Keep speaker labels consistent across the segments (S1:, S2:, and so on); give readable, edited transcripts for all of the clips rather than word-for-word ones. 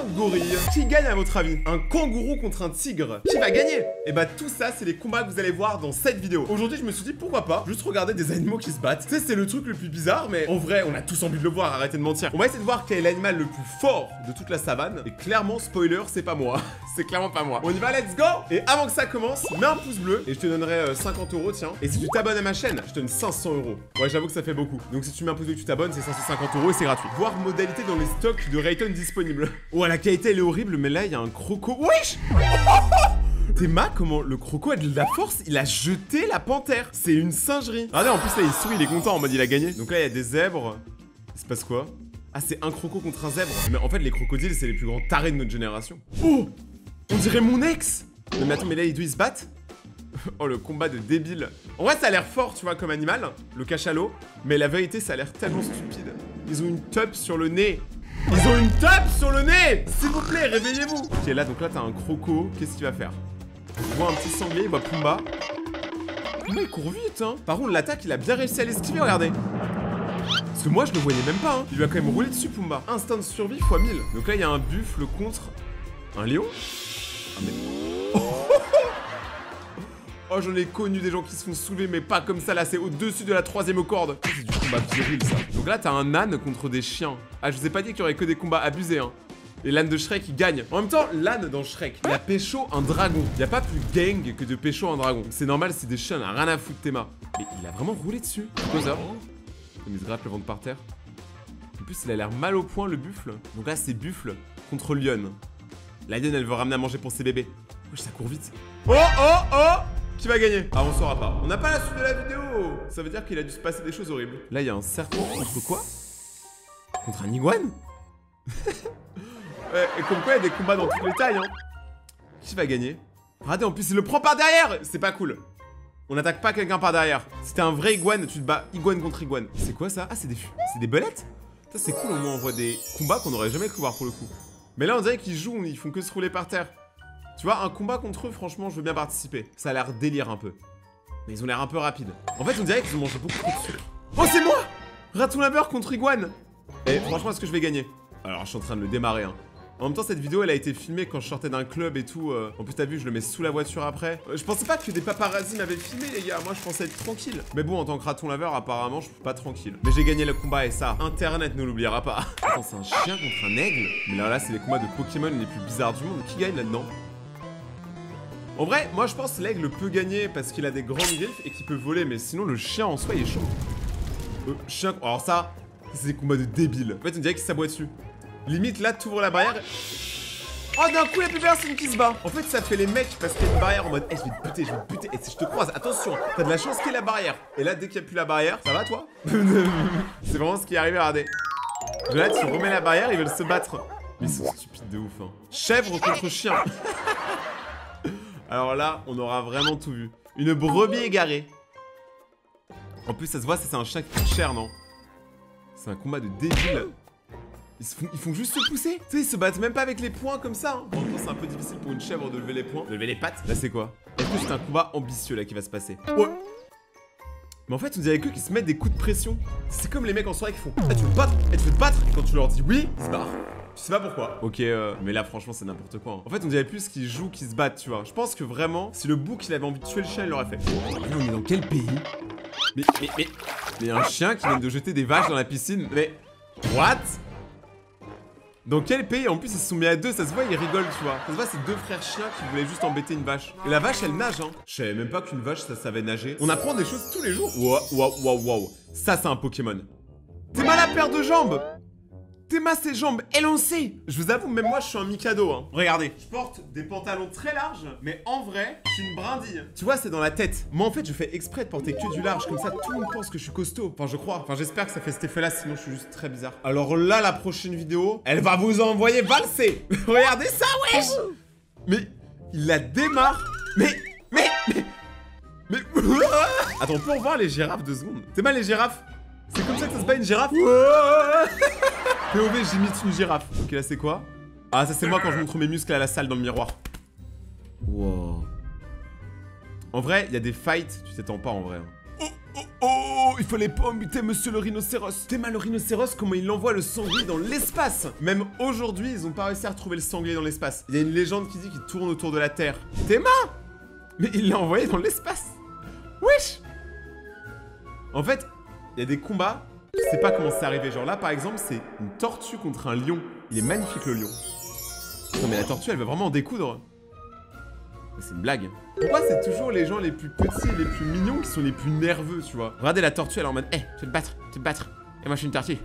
S1: un gorille. Qui gagne à votre avis? Un kangourou contre un tigre? Qui va gagner? Et bah tout ça, c'est les combats que vous allez voir dans cette vidéo. Aujourd'hui, je me suis dit pourquoi pas juste regarder des animaux qui se battent. Tu sais, c'est le truc le plus bizarre, mais en vrai, on a tous envie de le voir, arrêtez de mentir. On va essayer de voir quel est l'animal le plus fort de toute la savane. Et clairement, spoiler, c'est pas moi. C'est clairement pas moi. On y va, let's go! Et avant que ça commence, mets un pouce bleu et je te donnerai 50 €, tiens. Et si tu t'abonnes à ma chaîne, je te donne 500 €. Ouais, j'avoue que ça fait beaucoup. Donc si tu mets un pouce bleu et que tu t'abonnes, c'est 550 € et c'est gratuit. Voir modalité dans les stocks de Rayton disponibles. Oh, la qualité elle est horrible, mais là il y a un croco. Wesh! Théma, comment le croco a de la force, il a jeté la panthère. C'est une singerie. Regardez, en plus là il sourit, il est content en mode il a gagné. Donc là il y a des zèbres. Il se passe quoi? Ah, c'est un croco contre un zèbre. Mais en fait les crocodiles c'est les plus grands tarés de notre génération. Oh! On dirait mon ex! Non mais attends, mais là les deux ils se battent? Oh, le combat de débile. En vrai ça a l'air fort tu vois comme animal, le cachalot. Mais la vérité ça a l'air tellement stupide. Ils ont une teub sur le nez. Ils ont une teub sur le nez! S'il vous plaît, réveillez-vous! Ok, là, donc là, t'as un croco. Qu'est-ce qu'il va faire? Il voit un petit sanglier, il voit Pumba. Pumba, il court vite, hein. Par contre, l'attaque, il a bien réussi à l'esquiver, regardez. Parce que moi, je le voyais même pas, hein. Il lui a quand même roulé dessus, Pumba. Instinct de survie x 1000. Donc là, il y a un buffle contre un lion. Ah, mais... Oh, j'en ai connu des gens qui se font soulever, mais pas comme ça, là, c'est au-dessus de la 3ème corde. C'est du combat viril, ça. Donc là, t'as un âne contre des chiens. Ah, je vous ai pas dit qu'il y aurait que des combats abusés, hein. Et l'âne de Shrek, il gagne. En même temps, l'âne dans Shrek, il a pécho un dragon. Il y a pas plus gang que de pécho un dragon. C'est normal, c'est des chiens, on a rien à foutre, Théma. Mais il a vraiment roulé dessus. C'est quoi ça? Il se gratte le ventre par terre. En plus, il a l'air mal au point, le buffle. Donc là, c'est buffle contre lion. La lion, elle veut ramener à manger pour ses bébés. Wesh, ça court vite. Oh, oh, oh! Qui va gagner? Ah, on saura pas. On n'a pas la suite de la vidéo. Ça veut dire qu'il a dû se passer des choses horribles. Là, il y a un serpent contre quoi? Contre un iguane? Ouais, et comme quoi, il y a des combats dans toutes les tailles, hein. Qui va gagner? Regardez, en plus, il le prend par derrière. C'est pas cool. On n'attaque pas quelqu'un par derrière. Si t'es un vrai iguane, tu te bats iguane contre iguane. C'est quoi ça? Ah, c'est des belettes? Ça, c'est cool, au moins, on voit des combats qu'on aurait jamais cru voir pour le coup. Mais là, on dirait qu'ils jouent, ils font que se rouler par terre. Tu vois, un combat contre eux, franchement, je veux bien participer. Ça a l'air délire un peu. Mais ils ont l'air un peu rapides. En fait, on dirait qu'ils ont mangé beaucoup trop de sucre. Oh, c'est moi! Raton laveur contre iguane. Et franchement, est-ce que je vais gagner? Alors, je suis en train de le démarrer, hein. En même temps, cette vidéo, elle a été filmée quand je sortais d'un club et tout. En plus, t'as vu, je le mets sous la voiture après. Je pensais pas que des paparazzis m'avaient filmé, les gars. Moi, je pensais être tranquille. Mais bon, en tant que raton laveur, apparemment, je suis pas tranquille. Mais j'ai gagné le combat et ça, Internet ne l'oubliera pas. Attends, c'est un chien contre un aigle? Mais là, c'est les combats de Pokémon les plus bizarres du monde. Qui gagne là-dedans? En vrai, moi, je pense que l'aigle peut gagner parce qu'il a des grandes griffes et qu'il peut voler. Mais sinon, le chien en soi, il est chaud. Chien... Alors ça, c'est des combats de débiles. En fait, on dirait qu'il s'aboie dessus. Limite, là, t'ouvres la barrière. Oh, d'un coup, il y a plus personne qui se bat. En fait, ça fait les mecs parce qu'il y a une barrière en mode je vais te buter, je vais te buter. Et si je te croise, attention, t'as de la chance qu'il y ait la barrière. Et là, dès qu'il n'y a plus la barrière, ça va toi? C'est vraiment ce qui est arrivé, regardez. Là, tu remets la barrière, ils veulent se battre. Mais ils sont stupides de ouf, hein. Chèvre contre chien. Alors là, on aura vraiment tout vu. Une brebis égarée. En plus, ça se voit, c'est un chien qui coûte cher, non? C'est un combat de débile. Ils font juste se pousser. Tu sais, ils se battent même pas avec les poings comme ça, hein. Bon, c'est un peu difficile pour une chèvre de lever les poings. De lever les pattes. Là, c'est quoi? Est-ce que c'est un combat ambitieux, là, qui va se passer? Ouais. Mais en fait, on dirait qu'eux qui se mettent des coups de pression. C'est comme les mecs en soirée qui font ah, tu veux te battre? Eh, tu veux te battre? Et quand tu leur dis oui, ils se barrent. Tu sais pas pourquoi. Ok, mais là, franchement, c'est n'importe quoi, hein. En fait, on dirait plus qu'ils jouent qu'ils se battent, tu vois. Je pense que vraiment, si le bouc, il avait envie de tuer le chien, il l'aurait fait. Mais on est dans quel pays? Mais un chien qui vient de jeter des vaches dans la piscine. Mais... What? Dans quel pays? En plus, ils se sont mis à deux, ça se voit, ils rigolent, tu vois. Ça se voit, c'est deux frères chiens qui voulaient juste embêter une vache. Et la vache, elle nage, hein. Je savais même pas qu'une vache, ça savait nager. On apprend des choses tous les jours. Waouh. Ça, c'est un Pokémon. T'es mal à paire de jambes. Théma ses jambes élancées. Je vous avoue, même moi je suis un Mikado, hein. Regardez, je porte des pantalons très larges, mais en vrai, je suis une brindille. Tu vois, c'est dans la tête. Moi en fait, je fais exprès de porter que du large, comme ça tout le monde pense que je suis costaud. Enfin, je crois. Enfin, j'espère que ça fait cet effet-là, sinon je suis juste très bizarre. Alors là, la prochaine vidéo, elle va vous envoyer valser. Regardez ça, wesh. Mais, il la démarre. Mais... Attends, on peut revoir les girafes 2 secondes. Théma, les girafes. C'est comme ça que ça se bat une girafe? POV, j'imite une girafe. Ok, là c'est quoi? Ah, ça c'est moi quand je montre mes muscles à la salle dans le miroir. Wow. En vrai, il y a des fights, tu t'attends pas en vrai. Oh, Oh, il fallait pas embêter monsieur le rhinocéros. Théma le rhinocéros, comment il envoie le sanglier dans l'espace. Même aujourd'hui, ils ont pas réussi à retrouver le sanglier dans l'espace. Il y a une légende qui dit qu'il tourne autour de la Terre. Théma! Mais il l'a envoyé dans l'espace. Wesh! En fait, il y a des combats, je sais pas comment c'est arrivé. Genre là, par exemple, c'est une tortue contre un lion. Il est magnifique, le lion. Non mais la tortue, elle va vraiment en découdre. C'est une blague. Pourquoi c'est toujours les gens les plus petits et les plus mignons qui sont les plus nerveux, tu vois? Regardez la tortue, elle est en mode, hey, je vais te battre. Et moi, je suis une tortue.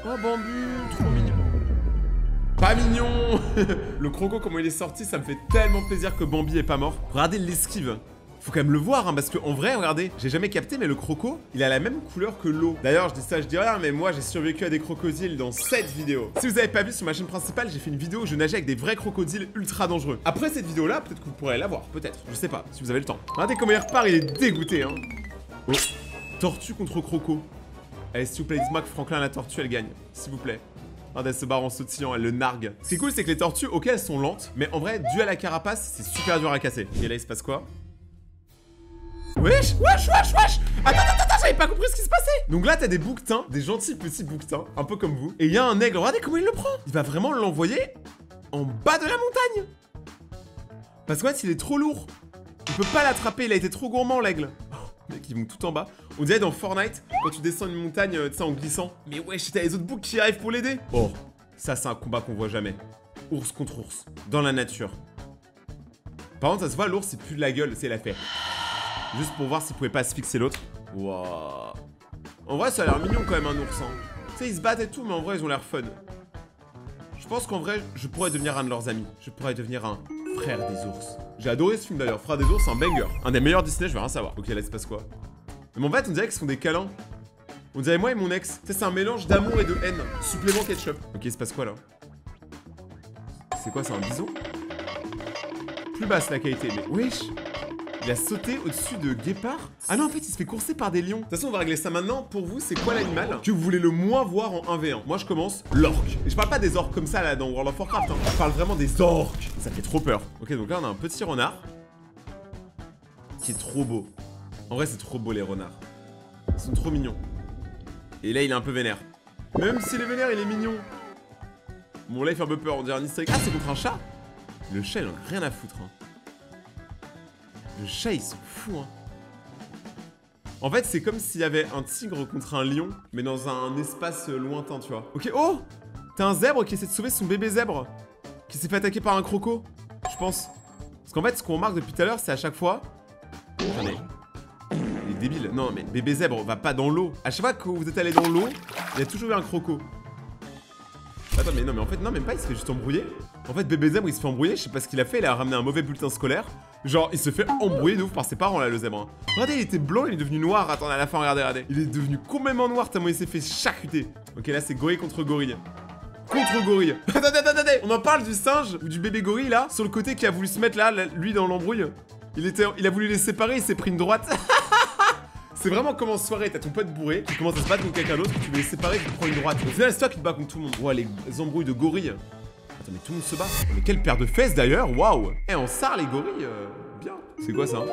S1: Oh, bambu, trop mignon. Pas mignon. Le croco, comment il est sorti, ça me fait tellement plaisir que Bambi est pas mort. Regardez l'esquive. Faut quand même le voir, hein, parce qu'en vrai, regardez, j'ai jamais capté, mais le croco, il a la même couleur que l'eau. D'ailleurs, je dis ça, je dis rien, mais moi, j'ai survécu à des crocodiles dans cette vidéo. Si vous avez pas vu sur ma chaîne principale, j'ai fait une vidéo où je nageais avec des vrais crocodiles ultra dangereux. Après cette vidéo-là, peut-être que vous pourrez la voir, peut-être, je sais pas, si vous avez le temps. Regardez comment il repart, il est dégoûté, hein. Oh, tortue contre croco. Allez, s'il vous plaît, dites-moi que Franklin la tortue, elle gagne, s'il vous plaît. Regardez, elle se barre en sautillant, elle le nargue. Ce qui est cool, c'est que les tortues, ok, elles sont lentes, mais en vrai, dû à la carapace, c'est super dur à casser. Et là, il se passe quoi? Wesh, Attends, j'avais pas compris ce qui se passait. Donc là, t'as des bouquetins, des gentils petits bouquetins, un peu comme vous. Et il y a un aigle, regardez comment il le prend. Il va vraiment l'envoyer en bas de la montagne. Parce qu'en fait, il est trop lourd. Il peut pas l'attraper, il a été trop gourmand, l'aigle. Oh, mec, ils vont tout en bas. On dirait dans Fortnite, quand tu descends une montagne, tu sais, en glissant. Mais wesh, t'as les autres boucs qui arrivent pour l'aider. Oh, ça, c'est un combat qu'on voit jamais. Ours contre ours, dans la nature. Par contre, ça se voit, l'ours, c'est plus de la gueule, c'est la fait. Juste pour voir s'il pouvait pas asphyxier l'autre. Waouh. En vrai, ça a l'air mignon quand même, un ours. Hein. Tu sais, ils se battent et tout, mais en vrai, ils ont l'air fun. Je pense qu'en vrai, je pourrais devenir un de leurs amis. Je pourrais devenir un frère des ours. J'ai adoré ce film d'ailleurs. Frère des ours, c'est un banger. Un des meilleurs Disney, je vais rien savoir. Ok, là, il se passe quoi? Mais en fait, on dirait qu'ils se font des câlins. On dirait moi et mon ex. Tu sais, c'est un mélange d'amour et de haine. Supplément ketchup. Ok, il se passe quoi là? C'est quoi, c'est un bison? Plus basse la qualité, mais wesh. Il a sauté au-dessus de guépard. Ah non, en fait, il se fait courser par des lions. De toute façon, on va régler ça maintenant. Pour vous, c'est quoi l'animal que vous voulez le moins voir en 1v1? Moi, je commence l'orque. Et je parle pas des orques comme ça, là, dans World of Warcraft. Hein. Je parle vraiment des orques. Ça fait trop peur. Ok, donc là, on a un petit renard. Qui est trop beau. En vrai, c'est trop beau, les renards. Ils sont trop mignons. Et là, il est un peu vénère. Même s'il est vénère, il est mignon. Bon, là, il fait un peu peur. On dirait un easter egg. Ah, c'est contre un chat. Le chat, il en a rien à foutre, hein. Le chat, ils sont fous, hein. En fait, c'est comme s'il y avait un tigre contre un lion, mais dans un espace lointain, tu vois. Ok, oh! T'as un zèbre qui essaie de sauver son bébé zèbre, qui s'est fait attaquer par un croco, je pense. Parce qu'en fait, ce qu'on remarque depuis tout à l'heure, c'est à chaque fois... Attendez. Il est débile. Non, mais bébé zèbre va pas dans l'eau. À chaque fois que vous êtes allé dans l'eau, il y a toujours eu un croco. Attends, mais non, mais en fait, non, même pas, il se fait juste embrouiller. En fait, bébé zèbre, il se fait embrouiller, je sais pas ce qu'il a fait, il a ramené un mauvais bulletin scolaire. Genre, il se fait embrouiller de ouf par ses parents, là, le zèbre. Hein. Regardez, il était blanc, il est devenu noir. Attends, à la fin, regardez. Il est devenu complètement noir tellement il s'est fait charcuter. Ok, là, c'est gorille contre gorille. Contre gorille. Attendez. On en parle du singe ou du bébé gorille, là, sur le côté qui a voulu se mettre là, lui, dans l'embrouille. Il a voulu les séparer, il s'est pris une droite. C'est vraiment comme en soirée, t'as ton pote bourré qui commence à se battre contre quelqu'un d'autre, tu veux les séparer, tu prends une droite. Au final, c'est toi qui te bats contre tout le monde. Ouais, les embrouilles de gorilles. Attends, mais tout le monde se bat. Mais quelle paire de fesses d'ailleurs, waouh. Eh, on sarre les gorilles, bien. C'est quoi ça?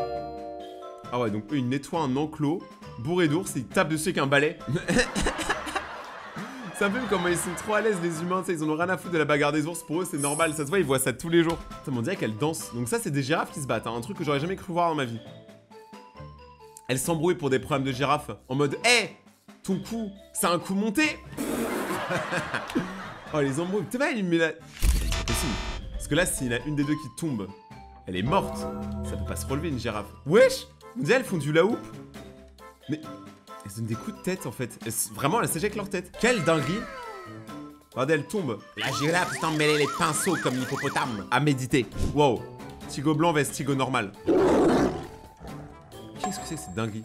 S1: Ah ouais, donc eux, ils nettoient un enclos bourré d'ours et ils tapent dessus avec un balai. C'est un peu comme ils sont trop à l'aise, les humains, tu sais, ils en ont rien à foutre de la bagarre des ours. Pour eux, c'est normal, ça se voit, ils voient ça tous les jours. Putain, mais on dirait qu'elles dansent. Donc ça, c'est des girafes qui se battent, hein, un truc que j'aurais jamais cru voir dans ma vie. Elle s'embrouille pour des problèmes de girafe. En mode, hé, ton cou, c'est un coup monté. Oh, les embrouilles. Putain, il met la... C'est pas possible. Parce que là, s'il y en a une des deux qui tombe, elle est morte. Ça peut pas se relever, une girafe. Wesh. On dirait elles font du la-hoop. Mais elles donnent des coups de tête, en fait. Vraiment, elles s'éjectent leur tête. Quelle dinguerie. Regardez, elle tombe. La girafe s'en mêler les pinceaux comme l'hippopotame. À méditer. Wow. Tigo blanc vs tigo normal. Qu'est-ce que c'est cette dinguerie?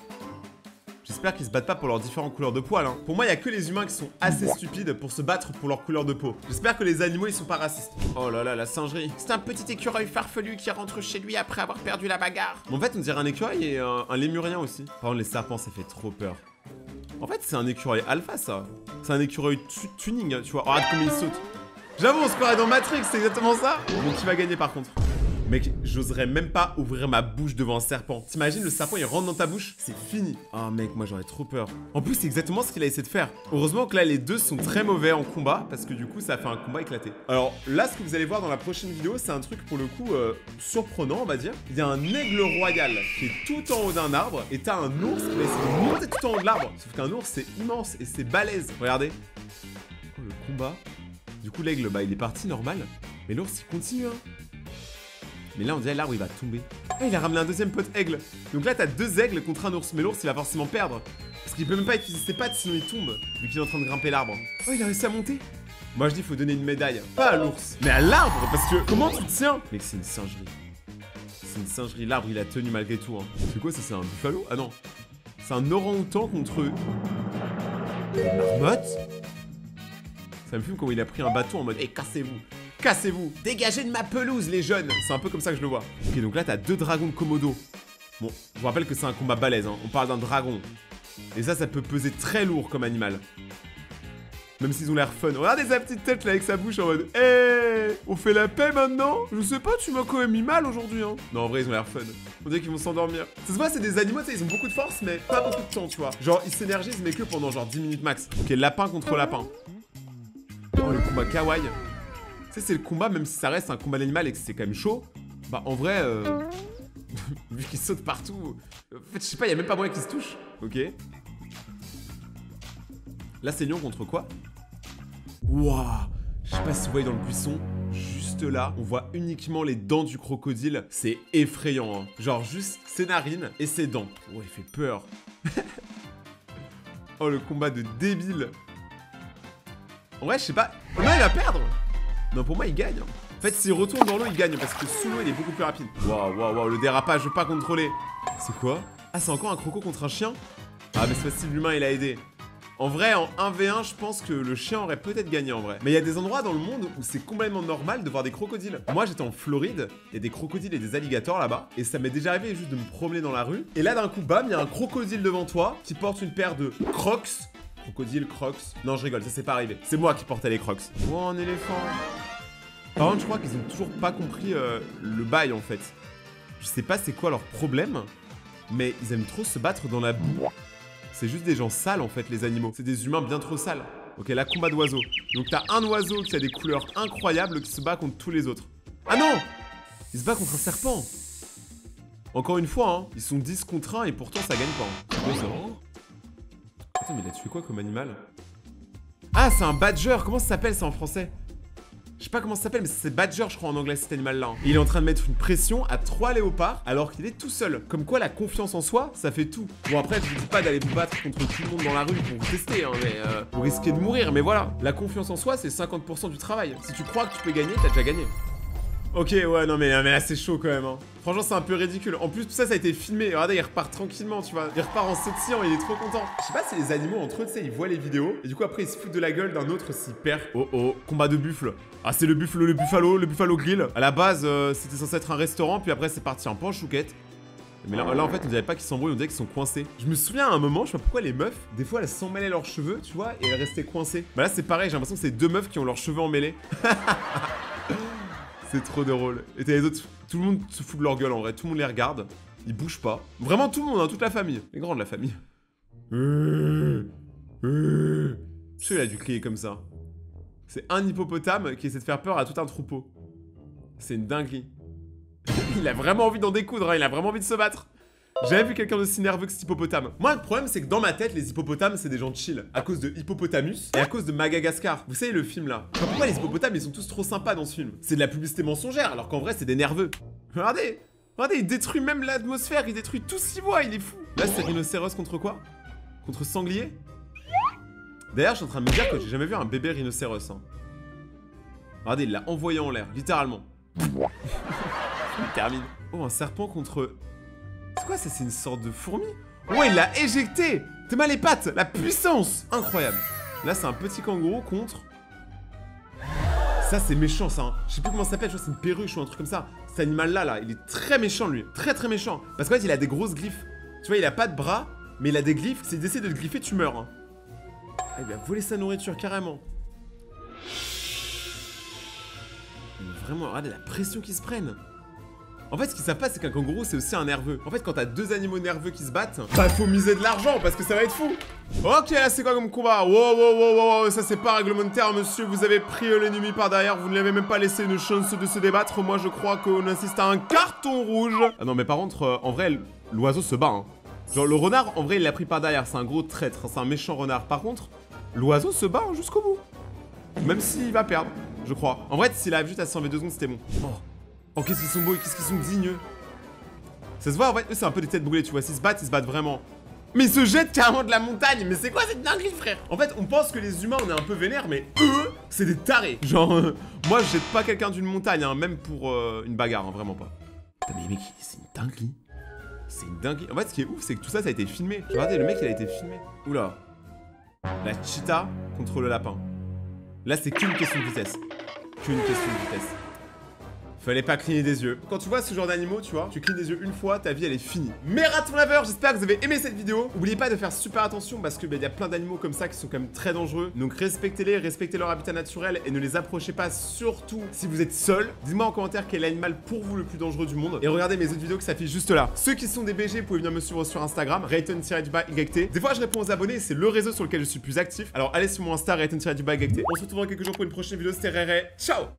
S1: J'espère qu'ils se battent pas pour leurs différentes couleurs de poils, hein. Pour moi, il y a que les humains qui sont assez stupides pour se battre pour leur couleur de peau. J'espère que les animaux, ils sont pas racistes. Oh là là, la singerie. C'est un petit écureuil farfelu qui rentre chez lui après avoir perdu la bagarre. En fait, on dirait un écureuil et un lémurien aussi. Par contre, les serpents, ça fait trop peur. En fait, c'est un écureuil alpha, ça. C'est un écureuil tuning, tu vois. Oh, regarde comme il saute. J'avoue, on se croirait dans Matrix, c'est exactement ça. Bon, qui va gagner par contre? Mec, j'oserais même pas ouvrir ma bouche devant un serpent. T'imagines, le serpent, il rentre dans ta bouche, c'est fini. Ah mec, moi j'aurais trop peur. En plus, c'est exactement ce qu'il a essayé de faire. Heureusement que là, les deux sont très mauvais en combat, parce que du coup, ça a fait un combat éclaté. Alors là, ce que vous allez voir dans la prochaine vidéo, c'est un truc pour le coup surprenant, on va dire. Il y a un aigle royal qui est tout en haut d'un arbre, et t'as un ours qui va essayer de monter tout en haut de l'arbre. Sauf qu'un ours, c'est immense et c'est balèze. Regardez. Oh, le combat. Du coup, l'aigle, bah, il est parti normal. Mais l'ours, il continue, hein. Mais là, on dirait l'arbre, il va tomber. Ah, il a ramené un deuxième pote aigle. Donc là, t'as deux aigles contre un ours. Mais l'ours, il va forcément perdre. Parce qu'il peut même pas utiliser ses pattes, sinon il tombe. Vu qu'il est en train de grimper l'arbre. Oh, il a réussi à monter. Moi, je dis, faut donner une médaille. Pas à l'ours, mais à l'arbre. Parce que, comment tu tiens? Mec, c'est une singerie. C'est une singerie. L'arbre, il a tenu malgré tout, hein. C'est quoi, ça? C'est un buffalo? Ah non. C'est un orang-outan contre... une marmotte. Ça me fume comment il a pris un bâton en mode, eh, cassez-vous. Cassez-vous! Dégagez de ma pelouse, les jeunes! C'est un peu comme ça que je le vois. Ok, donc là, t'as deux dragons de Komodo. Bon, je vous rappelle que c'est un combat balèze, hein. On parle d'un dragon. Et ça peut peser très lourd comme animal. Même s'ils ont l'air fun. Regardez sa petite tête là avec sa bouche en mode, hey, on fait la paix maintenant? Je sais pas, tu m'as quand même mis mal aujourd'hui, hein. Non, en vrai, ils ont l'air fun. On dirait qu'ils vont s'endormir. Ça se voit, c'est des animaux, tu sais, ils ont beaucoup de force, mais pas beaucoup de temps, tu vois. Genre, ils s'énergisent, mais que pendant genre 10 minutes max. Ok, lapin contre lapin. Oh, le combat kawaii. Tu sais, c'est le combat, même si ça reste un combat d'animal et que c'est quand même chaud. Bah, en vrai, vu qu'ils sautent partout. En fait, je sais pas, il y a même pas moyen qu'ils se touchent. Ok. Là, c'est lion contre quoi? Wouah. Je sais pas si vous voyez dans le buisson, juste là, on voit uniquement les dents du crocodile. C'est effrayant, hein. Genre, juste ses narines et ses dents. Oh, il fait peur. Oh, le combat de débile. En vrai, je sais pas. Oh non, il va perdre. Non, pour moi, il gagne. En fait, s'il retourne dans l'eau, il gagne parce que sous l'eau, il est beaucoup plus rapide. Waouh, waouh, waouh, le dérapage, je veux pas contrôler. C'est quoi? Ah, c'est encore un croco contre un chien? Ah, mais c'est facile, l'humain, il a aidé. En vrai, en 1v1, je pense que le chien aurait peut-être gagné en vrai. Mais il y a des endroits dans le monde où c'est complètement normal de voir des crocodiles. Moi, j'étais en Floride, il y a des crocodiles et des alligators là-bas. Et ça m'est déjà arrivé juste de me promener dans la rue. Et là, d'un coup, bam, il y a un crocodile devant toi qui porte une paire de Crocs. Crocodile, Crocs. Non, je rigole, ça c'est pas arrivé. C'est moi qui portais les Crocs. Oh, un éléphant. Par contre, je crois qu'ils ont toujours pas compris le bail en fait. Je sais pas c'est quoi leur problème, mais ils aiment trop se battre dans la boue. C'est juste des gens sales en fait, les animaux. C'est des humains bien trop sales. Ok, là, combat d'oiseaux. Donc t'as un oiseau qui a des couleurs incroyables qui se bat contre tous les autres. Ah non! Il se bat contre un serpent. Encore une fois, hein, ils sont 10 contre 1 et pourtant ça gagne pas. Hein. C'est quoi ça? Attends, mais il a tué quoi comme animal? Ah, c'est un badger. Comment ça s'appelle ça en français? Je sais pas comment ça s'appelle, mais c'est badger, je crois, en anglais, cet animal-là. Hein. Il est en train de mettre une pression à 3 léopards alors qu'il est tout seul. Comme quoi, la confiance en soi, ça fait tout. Bon, après, je vous dis pas d'aller vous battre contre tout le monde dans la rue pour vous tester, hein, mais vous risquez de mourir. Mais voilà, la confiance en soi, c'est 50% du travail. Si tu crois que tu peux gagner, t'as déjà gagné. Ok, ouais, non, mais là, c'est chaud quand même. Hein. Franchement, c'est un peu ridicule. En plus, tout ça, ça a été filmé. Regardez, il repart tranquillement, tu vois. Il repart en sautillant, il est trop content. Je sais pas si les animaux, entre eux, tu sais, ils voient les vidéos. Et du coup, après, ils se foutent de la gueule d'un autre s'il perd. Oh, oh, combat de buffle. Ah, c'est le buffalo grill. À la base, c'était censé être un restaurant, puis après, c'est parti un peu en chouquette. Mais là, en fait, on dirait pas qu'ils s'embrouillent, on dirait qu'ils sont coincés. Je me souviens à un moment, je sais pas pourquoi les meufs, des fois, elles s'emmêlaient leurs cheveux, tu vois, et elles restaient coincées. Bah là, c'est pareil, j'ai l'impression que c'est deux meufs qui ont leurs cheveux emmêlés. C'est trop drôle. Et t'as les autres, tout le monde se fout de leur gueule en vrai, tout le monde les regarde. Ils bougent pas. Vraiment tout le monde, hein, toute la famille. Les grands de la famille. Je sais qu'il a dû crier comme ça. C'est un hippopotame qui essaie de faire peur à tout un troupeau. C'est une dinguerie. Il a vraiment envie d'en découdre, hein, il a vraiment envie de se battre. J'ai jamais vu quelqu'un d'aussi nerveux que cet hippopotame. Moi, le problème, c'est que dans ma tête, les hippopotames, c'est des gens chill. À cause de Hippopotamus et à cause de Madagascar. Vous savez, le film là. Enfin, pourquoi les hippopotames, ils sont tous trop sympas dans ce film? C'est de la publicité mensongère, alors qu'en vrai, c'est des nerveux. Regardez, regardez, il détruit même l'atmosphère, il détruit tout ce qu'il voit, il est fou. Là, c'est rhinocéros contre quoi? Contre sanglier? D'ailleurs, je suis en train de me dire que j'ai jamais vu un bébé rhinocéros. Hein. Regardez, il l'a envoyé en l'air, littéralement. Il termine. Oh, un serpent contre... C'est quoi ça? C'est une sorte de fourmi? Ouais, il l'a éjecté. T'es mal les pattes. La puissance. Incroyable. Là, c'est un petit kangourou contre... Ça, c'est méchant, ça. Hein. Je sais plus comment ça s'appelle. Je crois que c'est une perruche ou un truc comme ça. Cet animal-là, là, il est très méchant, lui. Très, très méchant. Parce qu'en fait, il a des grosses griffes. Tu vois, il a pas de bras, mais il a des griffes. Si t'essaies de le griffer, tu meurs. Hein. Ah, il va voler sa nourriture, carrément. Mais vraiment, regardez la pression qu'ils se prennent. En fait, ce qu'ils savent pas, c'est qu'un kangourou, c'est aussi un nerveux. En fait, quand t'as deux animaux nerveux qui se battent, bah faut miser de l'argent parce que ça va être fou. Ok, là, c'est quoi comme combat? Wow, ça c'est pas réglementaire, monsieur. Vous avez pris l'ennemi par derrière, vous ne l'avez même pas laissé une chance de se débattre. Moi, je crois qu'on assiste à un carton rouge. Ah non, mais par contre, en vrai, l'oiseau se bat, hein. Genre, le renard, en vrai, il l'a pris par derrière. C'est un gros traître, c'est un méchant renard. Par contre, l'oiseau se bat jusqu'au bout. Même s'il va perdre, je crois. En vrai, s'il arrive juste à 122 secondes, c'était bon. Oh, qu'est-ce qu'ils sont beaux et qu'est-ce qu'ils sont dignes. Ça se voit, en vrai, eux, c'est un peu des têtes brûlées, tu vois. S'ils se battent vraiment. Mais ils se jettent carrément de la montagne. Mais c'est quoi cette dinguerie, frère? En fait, on pense que les humains, on est un peu vénères, mais eux, c'est des tarés. Genre, moi, je jette pas quelqu'un d'une montagne, hein, même pour une bagarre, hein, vraiment pas. Putain, mais mec, c'est une dinguerie. C'est une dinguerie. En fait, ce qui est ouf, c'est que tout ça, ça a été filmé. Regardez, le mec, il a été filmé. Oula. La cheetah contre le lapin. Là, c'est qu'une question de vitesse. Qu'une question de vitesse. Fallait pas cligner des yeux. Quand tu vois ce genre d'animaux, tu vois, tu clignes des yeux une fois, ta vie elle est finie. Mes ratons laveurs, j'espère que vous avez aimé cette vidéo. N'oubliez pas de faire super attention parce que y a plein d'animaux comme ça qui sont quand même très dangereux. Donc respectez-les, respectez leur habitat naturel et ne les approchez pas, surtout si vous êtes seul. Dites-moi en commentaire quel est l'animal pour vous le plus dangereux du monde. Et regardez mes autres vidéos qui s'affichent juste là. Ceux qui sont des BG, vous pouvez venir me suivre sur Instagram, Rayton-YT. Des fois je réponds aux abonnés, c'est le réseau sur lequel je suis plus actif. Alors allez sur mon Insta, Rayton-YT. On se retrouve dans quelques jours pour une prochaine vidéo, c'était Réré. Ciao!